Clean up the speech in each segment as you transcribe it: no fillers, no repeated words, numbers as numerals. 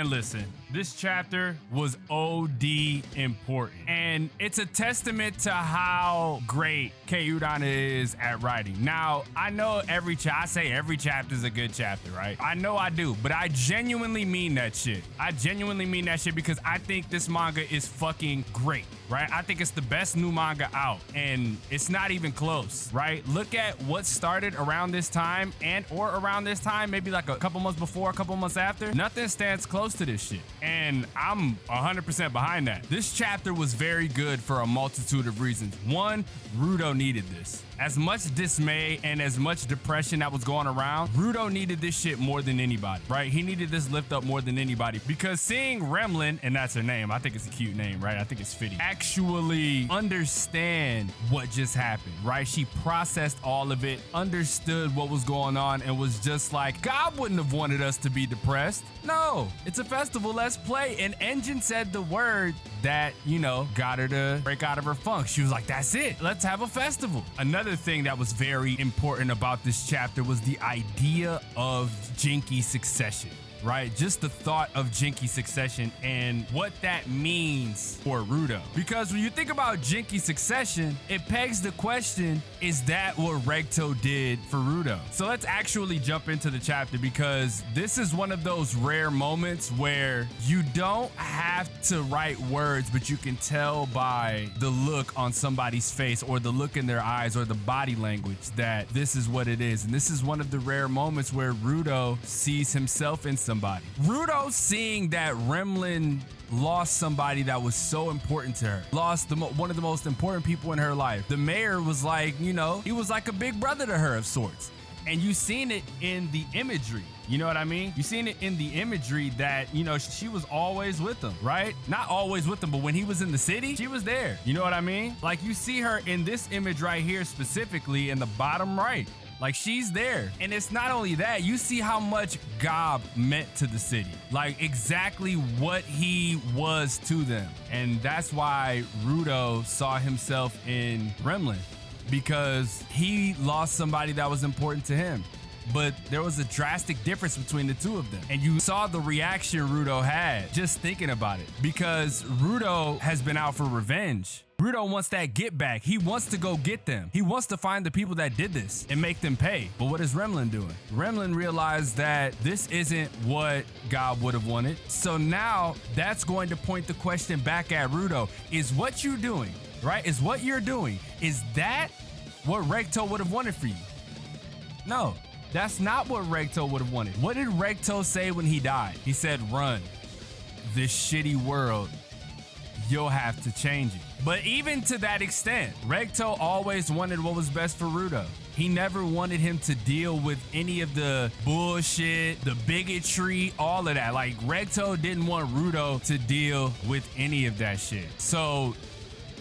Man, listen, this chapter was OD important. And it's a testament to how great Gachiakuta is at writing. Now, I know I say every chapter is a good chapter, right? I know I do, but I genuinely mean that shit. I genuinely mean that shit because I think this manga is fucking great, right? I think it's the best new manga out, and it's not even close, right? Look at what started around this time or around this time, maybe like a couple months before, a couple months after. Nothing stands close to this shit, and I'm 100% behind that. This chapter was very good for a multitude of reasons. One, RUDO needed this. As much dismay and as much depression that was going around, RUDO needed this shit more than anybody, right? He needed this lift up more than anybody, because seeing Remlin, and that's her name, I think it's a cute name, right? I think it's fitting, actually understand what just happened, right? She processed all of it, understood what was going on, and was just like, God wouldn't have wanted us to be depressed. No, it's a festival, let's play. And Engine said the word that, you know, got her to break out of her funk. She was like, that's it, let's have a festival. Another thing that was very important about this chapter was the idea of Jinky succession, right? Just the thought of Jinky succession and what that means for RUDO. Because when you think about Jinky succession, it pegs the question, is that what Regto did for RUDO? So let's actually jump into the chapter, because this is one of those rare moments where you don't have to write words, but you can tell by the look on somebody's face or the look in their eyes or the body language that this is what it is. And this is one of the rare moments where RUDO sees himself in somebody. RUDO seeing that Remlin lost somebody that was so important to her, lost one of the most important people in her life. The mayor was like, you know, he was like a big brother to her of sorts. And you seen it in the imagery. You know what I mean? You seen it in the imagery that, you know, she was always with him, right? Not always with him, but when he was in the city, she was there. You know what I mean? Like, you see her in this image right here, specifically in the bottom right. Like, she's there. And it's not only that, you see how much Gob meant to the city. Like, exactly what he was to them. And that's why RUDO saw himself in Remlin, because he lost somebody that was important to him. But there was a drastic difference between the two of them. And you saw the reaction RUDO had just thinking about it, because RUDO has been out for revenge. RUDO wants that get back. He wants to go get them. He wants to find the people that did this and make them pay. But what is Remlin doing? Remlin realized that this isn't what God would have wanted. So now that's going to point the question back at RUDO. Is what you're doing, right? Is what you're doing, is that what Regto would have wanted for you? No, that's not what Regto would have wanted. What did Regto say when he died? He said, run. This shitty world, you'll have to change it. But even to that extent, Regto always wanted what was best for RUDO. He never wanted him to deal with any of the bullshit, the bigotry, all of that. Like, Regto didn't want RUDO to deal with any of that shit. So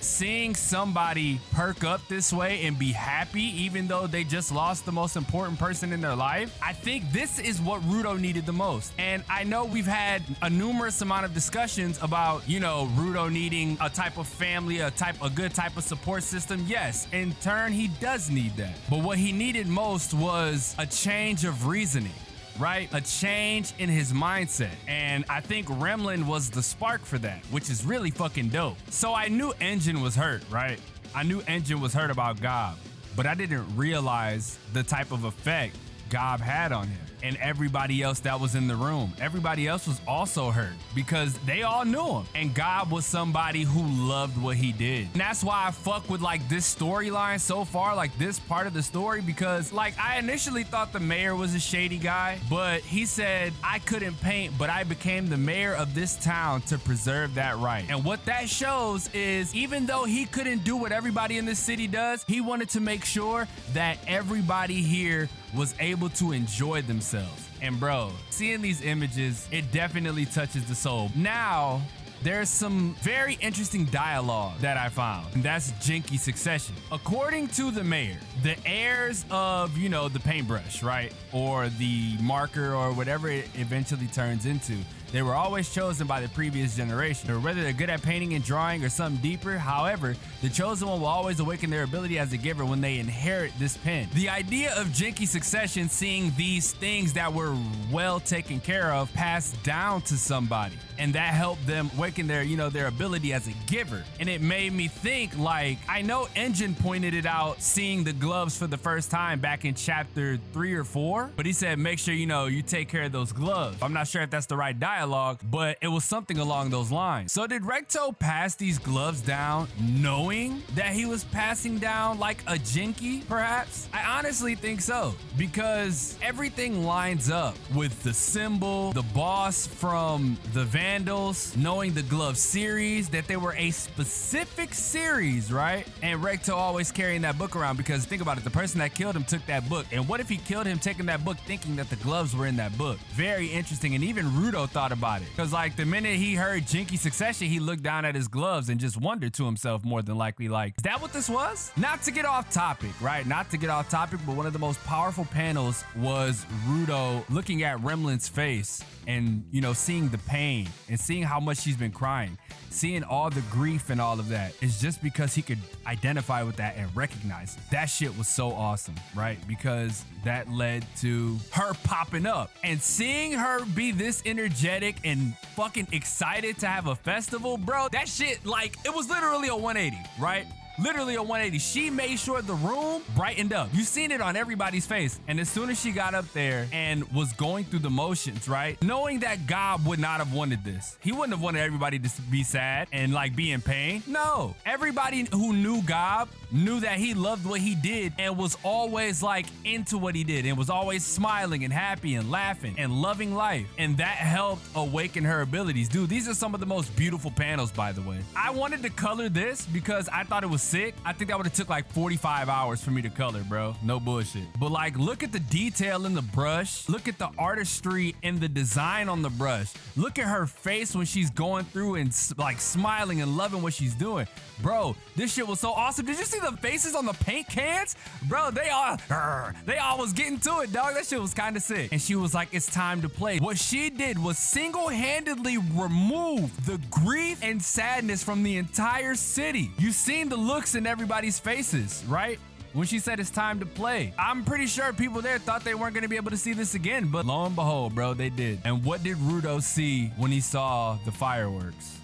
seeing somebody perk up this way and be happy even though they just lost the most important person in their life, I think this is what RUDO needed the most. And I know we've had a numerous amount of discussions about, you know, RUDO needing a type of family, a good type of support system. Yes, in turn, he does need that. But what he needed most was a change of reasoning, right? A change in his mindset. And I think Remlin was the spark for that, which is really fucking dope. So I knew Engine was hurt, right? I knew Engine was hurt about Gob, but I didn't realize the type of effect Gob had on him and everybody else that was in the room. Everybody else was also hurt because they all knew him. And Gob was somebody who loved what he did. And that's why I fuck with like this storyline so far, like this part of the story, because like I initially thought the mayor was a shady guy, but he said, I couldn't paint, but I became the mayor of this town to preserve that right. And what that shows is, even though he couldn't do what everybody in this city does, he wanted to make sure that everybody here was able to enjoy themselves. And bro, seeing these images, it definitely touches the soul. Now, there's some very interesting dialogue that I found, and that's Jinky succession. According to the mayor, the heirs of, you know, the paintbrush, right? Or the marker or whatever it eventually turns into, They were always chosen by the previous generation, or whether they're good at painting and drawing or something deeper. However, the chosen one will always awaken their ability as a giver when they inherit this pen. The idea of Jinki succession, seeing these things that were well taken care of passed down to somebody, and that helped them awaken their, their ability as a giver. And it made me think, like, I know Engine pointed it out, seeing the gloves for the first time back in chapter 3 or 4, but he said make sure you take care of those gloves. I'm not sure if that's the right dialogue, but it was something along those lines. So did Recto pass these gloves down knowing that he was passing down like a Jinki, perhaps? I honestly think so, because everything lines up with the symbol, the boss from the Vandals, knowing the glove series, that they were a specific series, right? And Recto always carrying that book around, because think about it, the person that killed him took that book. And what if he killed him taking that book thinking that the gloves were in that book? Very interesting. And even RUDO thought about it, because like the minute he heard Jinki succession, he looked down at his gloves and just wondered to himself, more than likely, like, is that what this was? Not to get off topic, right? Not to get off topic, but one of the most powerful panels was RUDO looking at Remlin's face and, seeing the pain and seeing how much she's been crying, seeing all the grief and all of that. It's just because he could identify with that and recognize it. That shit was so awesome, right? Because that led to her popping up, and seeing her be this energetic and fucking excited to have a festival, bro. That shit, like, it was literally a 180, right? Literally a 180. She made sure the room brightened up. You seen it on everybody's face. And as soon as she got up there and was going through the motions, right? Knowing that Gob would not have wanted this. He wouldn't have wanted everybody to be sad and like be in pain. No. Everybody who knew Gob knew that he loved what he did and was always like into what he did and was always smiling and happy and laughing and loving life. And that helped awaken her abilities. Dude, these are some of the most beautiful panels, by the way. I wanted to color this because I thought it was sick. I think that would have took like 45 hours for me to color, bro. No bullshit. But like, look at the detail in the brush. Look at the artistry in the design on the brush. Look at her face when she's going through and like smiling and loving what she's doing. Bro, this shit was so awesome. Did you see the faces on the paint cans? Bro, they all was getting to it, dog. That shit was kind of sick. And she was like, it's time to play. What she did was single-handedly remove the grief and sadness from the entire city. You seen the looks in everybody's faces, right? When she said it's time to play. I'm pretty sure people there thought they weren't gonna be able to see this again, but lo and behold, bro, they did. And what did RUDO see when he saw the fireworks?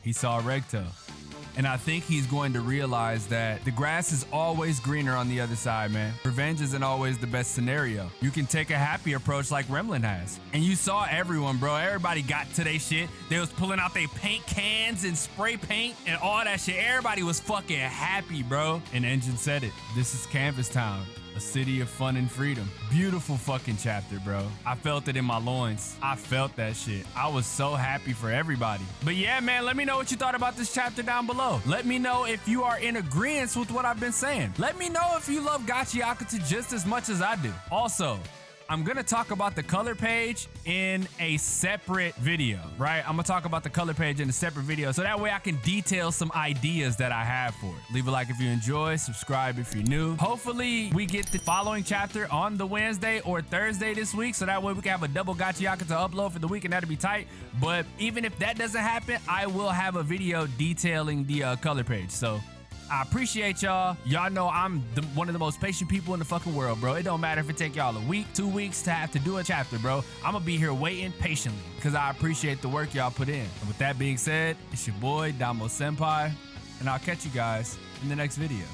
He saw Recto. And I think he's going to realize that the grass is always greener on the other side, man. Revenge isn't always the best scenario. You can take a happy approach like Remlin has. And you saw everyone, bro. Everybody got to their shit. They was pulling out their paint cans and spray paint and all that shit. Everybody was fucking happy, bro. And Engine said it. This is Canvas Town. A city of fun and freedom. Beautiful fucking chapter, bro. I felt it in my loins. I felt that shit. I was so happy for everybody. But yeah, man, let me know what you thought about this chapter down below. Let me know if you are in agreement with what I've been saying. Let me know if you love Gachiakuta just as much as I do. Also, I'm gonna talk about the color page in a separate video, right? I'm gonna talk about the color page in a separate video, so that way I can detail some ideas that I have for it. Leave a like if you enjoy, subscribe if you're new. Hopefully we get the following chapter on the Wednesday or Thursday this week, so that way we can have a double Gachiakuta upload for the week, and that'll be tight. But even if that doesn't happen, I will have a video detailing the color page. So I appreciate y'all. Y'all know I'm one of the most patient people in the fucking world, bro. It don't matter if it take y'all a week, 2 weeks to have to do a chapter, bro. I'm gonna be here waiting patiently because I appreciate the work y'all put in. And with that being said, it's your boy, XDomoSenpaix, and I'll catch you guys in the next video.